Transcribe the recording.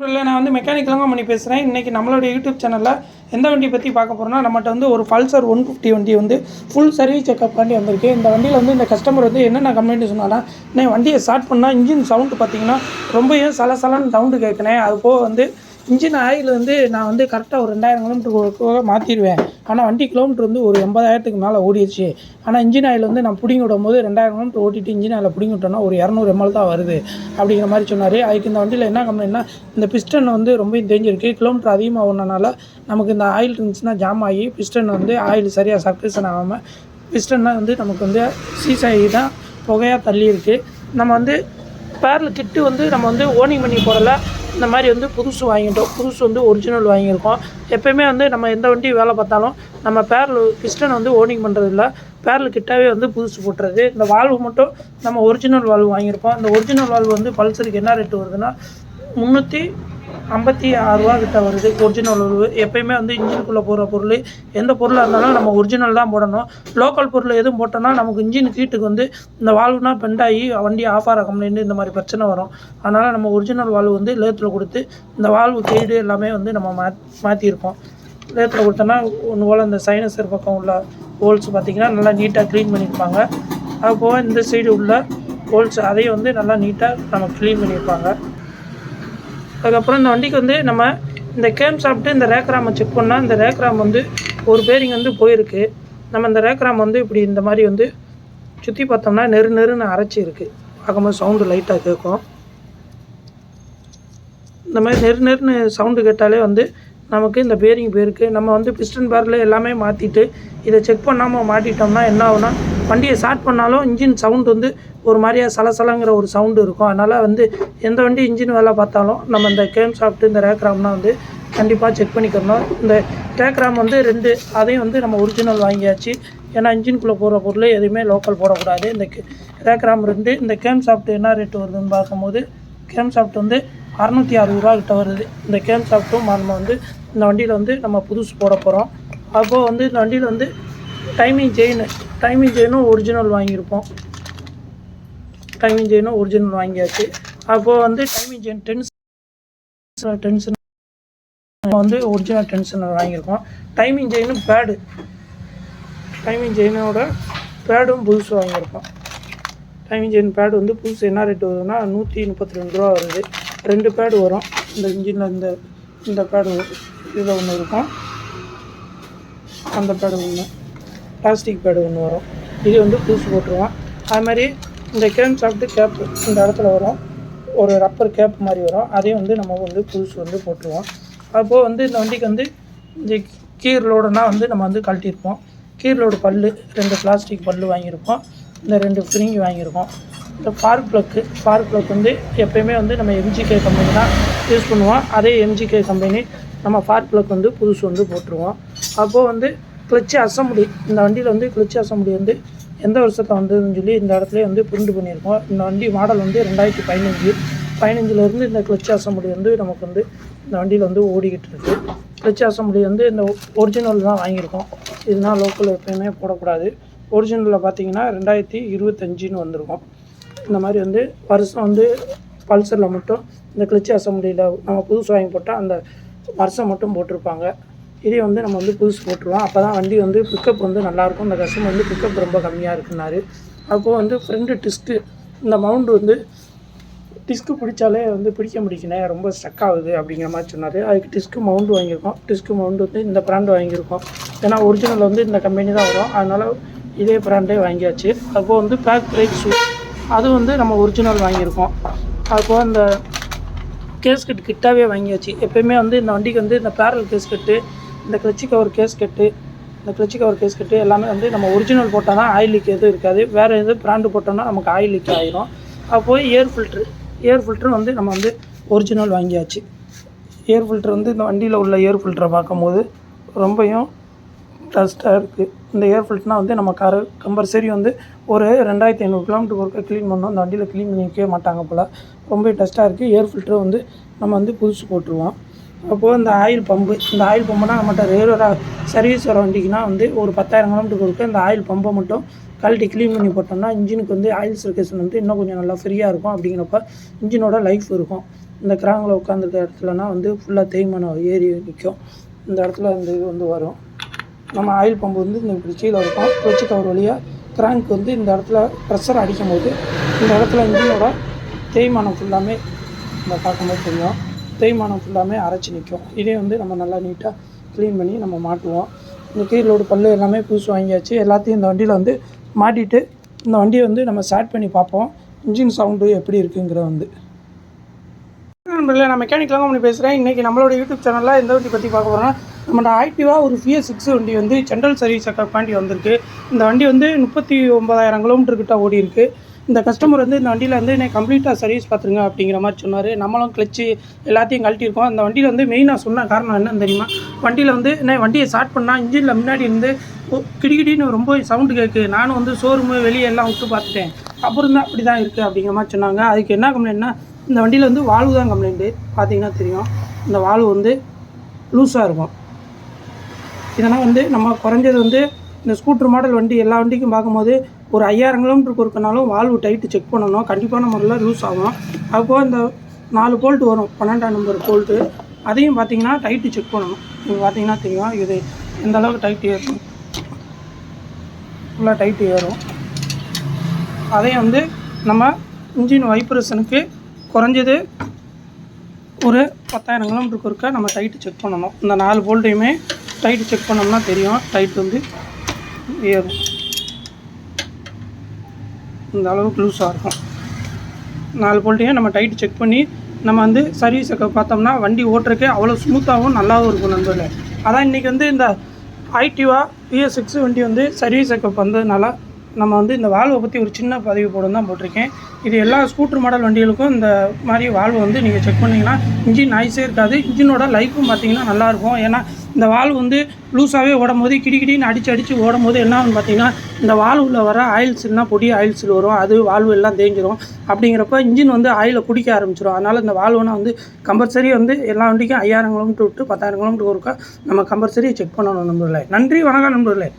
இல்லை, நான் வந்து மெக்கானிக்கலாக பண்ணி பேசுகிறேன். இன்றைக்கி நம்மளோட யூடியூப் சேனலில் எந்த வண்டியை பற்றி பார்க்க போகிறோம்னா, நம்மகிட்ட வந்து ஒரு பல்சர் 150 வண்டி வந்து ஃபுல் சர்வீஸ் செக்அப் பண்ணி வந்திருக்கு. இந்த வண்டியில் வந்து இந்த கஸ்டமர் வந்து என்னென்ன கம்ப்ளைண்ட் சொன்னாலும், நான் வண்டியை ஸ்டார்ட் பண்ணால் இன்ஜின் சவுண்டு பார்த்தீங்கன்னா ரொம்பவும் சலசலன்னு சவுண்டு கேட்குனேன். அது போக வந்து இன்ஜின் ஆயில் வந்து நான் வந்து கரெக்டாக ஒரு 2000 கிலோமீட்டருக்கு மாற்றிடுவேன். ஆனால் வண்டி கிலோமீட்டர் வந்து ஒரு 80,000க்கு மேலே ஓடிடுச்சு. ஆனால் இன்ஜின் ஆயில் வந்து நான் பிடிங்கி விடும் போது 2000 கிலோமீட்டர் ஓட்டிட்டு இன்ஜின் ஆயில் பிடிங்கி விட்டோன்னா ஒரு 200 ml தான் வருது அப்படிங்கிற மாதிரி சொன்னார். அதுக்கு இந்த வண்டியில் என்ன கம்ப்ளைண்ட்னா, இந்த பிஸ்டன் வந்து ரொம்ப தெரிஞ்சிருக்கு. கிலோமீட்டர் அதிகமாக ஓடுனனால நமக்கு இந்த ஆயில் இருந்துச்சுன்னா ஜாம் ஆகி பிஸ்டன் வந்து ஆயில் சரியாக சர்க்குலேஷன் ஆகாமல் பிஸ்டன்னா வந்து நமக்கு வந்து சீஸ் ஆகி தான் புகையாக தள்ளி இருக்குது. நம்ம வந்து பேரில் கிட்டு வந்து நம்ம வந்து ஓனிங் பண்ணி போகிறல இந்த மாதிரி வந்து புதுசு வாங்கிட்டோம். புதுசு வந்து ஒரிஜினல் வாங்கியிருக்கோம். எப்போயுமே வந்து நம்ம எந்த வண்டி வேலை பார்த்தாலும் நம்ம பேரில் பிஸ்டன் வந்து ஓனிங் பண்ணுறதில்ல, பேரில் கிட்டாவே வந்து புதுசு போட்டுறது. இந்த வால்வு மட்டும் நம்ம ஒரிஜினல் வால்வு வாங்கியிருக்கோம். இந்த ஒரிஜினல் வால்வு வந்து பல்சருக்கு என்ன ரேட்டு வருதுன்னா 356 ரூபா கிட்ட வருது. ஒரிஜினல் வால்வு எப்போயுமே வந்து இன்ஜினுக்குள்ளே போகிற பொருள் எந்த பொருளாக இருந்தாலும் நம்ம ஒரிஜினல் தான் போடணும். லோக்கல் பொருள் எதுவும் போட்டோன்னா நமக்கு இன்ஜின் ஹீட்டுக்கு வந்து இந்த வால்வுனா பெண்டாகி வண்டி ஆஃப் ஆகிற கம்ப்ளைண்ட் இந்த மாதிரி பிரச்சனை வரும். அதனால் நம்ம ஒரிஜினல் வால்வு வந்து லேத்தில் கொடுத்து இந்த வால்வு கைடு எல்லாமே வந்து நம்ம மாற்றிருக்கோம். லேத்தில் கொடுத்தோன்னா ஒன்று போல் இந்த சைனஸர் பக்கம் உள்ள ஹோல்ஸ் பார்த்திங்கன்னா நல்லா நீட்டாக க்ளீன் பண்ணியிருப்பாங்க. அதுபோக இந்த சைடு உள்ள ஹோல்ஸ் அதையும் வந்து நல்லா நீட்டாக நம்ம க்ளீன் பண்ணியிருப்பாங்க. அதுக்கப்புறம் இந்த வண்டிக்கு வந்து நம்ம இந்த கேம் சாப்பிட்டு இந்த ரேக்ராமை செக் பண்ணால் இந்த ரேக்ராம் வந்து ஒரு பேரிங் வந்து போயிருக்கு. நம்ம இந்த ரேக்ராம் வந்து இப்படி இந்த மாதிரி வந்து சுற்றி பார்த்தோம்னா நெருன்னு அரைச்சி இருக்குது. பார்க்கும்போது சவுண்டு லைட்டாக கேட்கும். இந்த மாதிரி நெருன்னு சவுண்டு கேட்டாலே வந்து நமக்கு இந்த பேரிங் போயிருக்கு. நம்ம வந்து பிஸ்டன் பேரில் எல்லாமே மாற்றிட்டு இதை செக் பண்ணாமல் மாட்டிட்டோம்னா என்ன ஆகுனா, வண்டியை ஸ்டார்ட் பண்ணாலும் இன்ஜின் சவுண்டு வந்து ஒரு மாதிரியாக சலசலங்கிற ஒரு சவுண்டு இருக்கும். அதனால் வந்து எந்த வண்டி இன்ஜின் வேலை பார்த்தாலும் நம்ம இந்த கேம் சாப்பிட்டு இந்த ரேக்ராம்னால் வந்து கண்டிப்பாக செக் பண்ணிக்கணும். இந்த ரேக்ராம் வந்து 2 அதையும் வந்து நம்ம ஒரிஜினல் வாங்கியாச்சு. ஏன்னா இன்ஜின்குள்ளே போகிற பொருள் எதுவுமே லோக்கல் போடக்கூடாது. இந்த ரேக்ராம் 2 இந்த கேம் சாப்பிட்டு என்ன ரேட்டு வருதுன்னு பார்க்கும்போது கேம் சாப்பிட்டு வந்து 660 ரூபா கிட்ட வருது. இந்த கேம் சாப்பிட்டும் நம்ம வந்து இந்த வண்டியில் வந்து நம்ம புதுசு போட போகிறோம். அப்போது வந்து இந்த வண்டியில் வந்து டைமிங் செயினும் ஒரிஜினல் வாங்கியிருப்போம். டைமிங் செயினும் ஒரிஜினல் வாங்கியாச்சு. அப்போது வந்து டைமிங் செயின் டென்ஷன் வந்து ஒரிஜினல் டென்ஷனர் வாங்கியிருக்கோம். டைமிங் செயினோட பேடும் புதுசு வாங்கியிருக்கோம். டைமிங் செயின் பேடு வந்து புதுசு என்ன ரேட்டு வருதுன்னா 132 ரூபா வருது. 2 பேடு வரும். இந்த இன்ஜினில் இந்த பேடு இதில் ஒன்று இருக்கும், அந்த பேடு ஒன்று பிளாஸ்டிக் பேடு ஒன்று வரும். இது வந்து புதுசு போட்டுருவோம். அது மாதிரி இந்த கேம் சாப்பிட்டு கேப்பு இந்த இடத்துல வரும், ஒரு ரப்பர் கேப் மாதிரி வரும். அதையும் வந்து நம்ம வந்து புதுசு வந்து போட்டுருவோம். அப்போது வந்து இந்த வண்டிக்கு வந்து இந்த கீர் லோடுனா வந்து நம்ம வந்து கழட்டியிருப்போம். கீர் லோடு பல் 2 பிளாஸ்டிக் பல் வாங்கியிருப்போம். இந்த 2 ஸ்ப்ரிங் வாங்கியிருக்கோம். இந்த ஸ்பார்க் ப்ளக் வந்து எப்போயுமே வந்து நம்ம எம்ஜிகே கம்பெனி தான் யூஸ் பண்ணுவோம். அதே எம்ஜிகே கம்பெனி நம்ம ஸ்பார்க் ப்ளக் வந்து புதுசு வந்து போட்டுருவோம். அப்போது வந்து கிளச்சு அசம்பிளி இந்த வண்டியில் வந்து கிளச்சு அசம்பிளி வந்து எந்த வருஷத்தை வந்ததுன்னு சொல்லி இந்த இடத்துல வந்து பிரிண்ட் பண்ணியிருக்கோம். இந்த வண்டி மாடல் வந்து 2015 இந்த கிளச்சு அசம்பிளி வந்து நமக்கு வந்து இந்த வண்டியில் வந்து ஓடிக்கிட்டு இருக்குது. கிளச்சு அசம்பிளி வந்து இந்த ஒரிஜினல் தான் வாங்கியிருக்கோம். இதுனால் லோக்கல் எப்போயுமே போடக்கூடாது. ஒரிஜினலில் பார்த்தீங்கன்னா 2025 வந்திருக்கும். இந்த மாதிரி வந்து வருஷம் வந்து பல்சரில் மட்டும் இந்த கிளச்சு அசம்பிளியில் நம்ம புதுசு வாங்கி போட்டால் அந்த வருஷம் மட்டும் போட்டிருப்பாங்க. இதே வந்து நம்ம வந்து புதுசு போட்டுருவோம். அப்போ தான் வண்டி வந்து பிக்கப் வந்து நல்லாயிருக்கும். இந்த கஸ்டமர் வந்து பிக்கப் ரொம்ப கம்மியாக இருக்குன்னாரு. அப்போது வந்து ஃப்ரெண்டு டிஸ்க்கு இந்த மவுண்டு வந்து டிஸ்க்கு பிடிச்சாலே வந்து பிடிக்க முடிக்கணும், ரொம்ப ஸ்டக் ஆகுது அப்படிங்கிற மாதிரி சொன்னார். அதுக்கு டிஸ்க்கு மவுண்டு வாங்கியிருக்கோம். டிஸ்க்கு மவுண்டு வந்து இந்த பிராண்டு வாங்கியிருக்கோம். ஏன்னா ஒரிஜினல் வந்து இந்த கம்பெனி தான் வரும். அதனால் இதே பிராண்டே வாங்கியாச்சு. அப்போது வந்து பேக் பிரேக் ஷூ அது வந்து நம்ம ஒரிஜினல் வாங்கியிருக்கோம். அப்போது இந்த கேஸ்கெட் கிட்டாவே வாங்கியாச்சு. எப்போயுமே வந்து இந்த வண்டிக்கு வந்து இந்த பேரல் கேஸ்கெட்டு, இந்த கிளச்சி கவர் கேஸ்கெட்டு எல்லாமே வந்து நம்ம ஒரிஜினல் போட்டால் தான் ஆயில் லீக் எதுவும் இருக்காது. வேறு எது பிராண்டு போட்டோம்னா நமக்கு ஆயில் லீக் ஆகிரும். அப்போது ஏர் ஃபில்ட்ரு வந்து நம்ம வந்து ஒரிஜினல் வாங்கியாச்சு. ஏர் ஃபில்ட்ரு வந்து இந்த வண்டியில் உள்ள ஏர் ஃபில்டரை பார்க்கும்போது ரொம்பவும் டஸ்ட்டாக இருக்குது. இந்த ஏர் ஃபில்ட்ருனால் வந்து நம்ம கம்பல்சரி வந்து ஒரு 2500 கிலோமீட்டருக்கு ஒருக்கா க்ளீன் பண்ணோம். இந்த வண்டியில் க்ளீன் பண்ணிக்கவே மாட்டாங்க போல், ரொம்ப டஸ்ட்டாக இருக்குது. ஏர் ஃபில்ட்ரு வந்து நம்ம வந்து புதுசு போட்டுருவோம். அப்போது இந்த ஆயில் பம்புனா நம்மகிட்ட ரெகுலராக சர்வீஸ் வர வண்டிக்குனா வந்து ஒரு 10,000 கிலோமீட்டருக்கு ஒருக்கா இந்த ஆயில் பம்பை மட்டும் கழட்டி க்ளீன் பண்ணி போட்டோம்னா இன்ஜினுக்கு வந்து ஆயில் சர்க்குலேஷன் வந்து இன்னும் கொஞ்சம் நல்லா ஃப்ரீயாக இருக்கும். அப்படிங்கிறப்ப இன்ஜினோட லைஃப் இருக்கும். இந்த கிராங்கில் உட்காந்துருக்க இடத்துலனா வந்து ஃபுல்லாக தேய்மானம் ஏறி நிற்கும். இந்த இடத்துல இந்த இது வந்து வரும். நம்ம ஆயில் பம்பு வந்து இந்த இப்படி கீழே இருக்கும். கிளட்ச் கவர் வழியாக கிராங்க் வந்து இந்த இடத்துல ப்ரெஷர் அடிக்கும் போது இந்த இடத்துல இன்ஜினோட தேய்மானம் ஃபுல்லாமே நம்ம பார்க்கும்போது தெரியும். தேய்மானம் ஃபுல்லாமே அரைச்சி நிற்கும். இதே வந்து நம்ம நல்லா நீட்டாக க்ளீன் பண்ணி நம்ம மாட்டுவோம். இந்த கீழோடு பல் எல்லாமே புதுசு வாங்கியாச்சு. எல்லாத்தையும் இந்த வண்டியில் வந்து மாட்டிட்டு இந்த வண்டியை வந்து நம்ம ஸ்டார்ட் பண்ணி பார்ப்போம். இன்ஜின் சவுண்டு எப்படி இருக்குங்கிற வந்து நண்பர்களே, நான் மெக்கானிக் பண்ணி பேசுகிறேன். இன்றைக்கி நம்மளோட யூடியூப் சேனலில் எந்த வண்டி பற்றி பார்க்க போகிறோம்னா, நம்மளோட ஆக்டிவா ஒரு FS6 வண்டி வந்து ஜென்ரல் சர்வீஸ் செக்கப்பாண்டி வந்திருக்கு. இந்த வண்டி வந்து 39,000 கிலோமீட்டர்கிட்ட ஓடி இருக்குது. இந்த கஸ்டமர் வந்து இந்த வண்டியில் வந்து எனக்கு கம்ப்ளீட்டாக சர்வீஸ் பார்த்துருங்க அப்படிங்கிற மாதிரி சொன்னார். நம்மளும் கிளச்சு எல்லாத்தையும் கழட்டியிருக்கோம். அந்த வண்டியில் வந்து மெயினாக சொன்ன காரணம் என்னன்னு தெரியுமா? வண்டியில் வந்து என்ன வண்டியை ஸ்டார்ட் பண்ணால் இன்ஜினில் முன்னாடி இருந்து கிடிக்கிடின்னு ரொம்ப சவுண்டு கேட்குது. நானும் வந்து ஷோரூமு வெளியே எல்லாம் விட்டு பார்த்துட்டேன். அப்புறம் தான் அப்படி தான் இருக்குது அப்படிங்கிற மாதிரி சொன்னாங்க. அதுக்கு என்ன கம்ப்ளைண்ட்னா, இந்த வண்டியில் வந்து வால்வு தான் கம்ப்ளைண்ட்டு. பார்த்தீங்கன்னா தெரியும், இந்த வால்வு வந்து லூஸாக இருக்கும். இதனால் வந்து நம்ம குறைஞ்சது வந்து இந்த ஸ்கூட்டர் மாடல் வண்டி எல்லா வண்டிக்கும் பார்க்கும்போது ஒரு 5000 கிலோமீட்டருக்கு ஒருக்கனாலும் வால்வு டைட்டு செக் பண்ணணும். கண்டிப்பான முறையில் லூஸ் ஆகும். அப்போது இந்த 4 போல்ட்டு வரும், 12ஆம் நம்பர் போல்ட்டு. அதையும் பார்த்திங்கன்னா டைட்டு செக் பண்ணணும். நீங்கள் பார்த்தீங்கன்னா தெரியும் இது எந்த அளவுக்கு டைட்டு ஏறும். ஃபுல்லாக டைட்டு ஏறும். அதையும் வந்து நம்ம இன்ஜின் வைப்ரேஷனுக்கு குறைஞ்சது ஒரு 10,000 கிலோமீட்டருக்கு ஒருக்கா நம்ம டைட்டு செக் பண்ணணும். இந்த 4 போல்ட்டையுமே டைட்டு செக் பண்ணோம்னா தெரியும் டைட் வந்து ஏறும். இந்த அளவுக்கு லூஸாக இருக்கும். 4 போல்ட்டையும் நம்ம டைட்டு செக் பண்ணி நம்ம வந்து சர்வீஸை பார்த்தோம்னா வண்டி ஓட்டுறதுக்கே அவ்வளோ ஸ்மூத்தாகவும் நல்லாவும் இருக்கும் நண்பர்களே. அதான் இன்றைக்கி வந்து இந்த ஆக்டிவா FS6 வண்டி வந்து சர்வீஸ் செக்கப் வந்ததுனால நம்ம வந்து இந்த வால்வை பற்றி ஒரு சின்ன பதிவு போட தான் போட்டிருக்கேன். இது எல்லா ஸ்கூட்டர் மாடல் வண்டிகளுக்கும் இந்த மாதிரி வால்வு வந்து நீங்கள் செக் பண்ணிங்கன்னா இன்ஜின் நாய்ஸே இருக்காது. இன்ஜினோட லைஃப்பும் பார்த்திங்கன்னா நல்லாயிருக்கும். ஏன்னா இந்த வால்வு வந்து லூஸாகவே ஓடும் போது கிடிக்கிடின்னு அடித்து ஓடும் போது என்ன ஆகுன்னு பார்த்தீங்கன்னா, இந்த வால்வில் வர ஆயில்ஸ்னா பொடி ஆயில்ஸில் வரும். அது வால்வு எல்லாம் தேஞ்சிரும். அப்படிங்கிறப்ப இன்ஜின் வந்து ஆயிலை குடிக்க ஆரம்பிச்சிடும். அதனால் இந்த வால்வுனா வந்து கம்பல்சரி வந்து எல்லா வண்டிக்கும் 5000 கிலோமீட்டர் விட்டு 10,000 கிலோமீட்டர் ஒருக்கா நம்ம கம்பல்சரி செக் பண்ணணும் நண்பர்களே. நன்றி, வணக்கம் நண்பர்களே.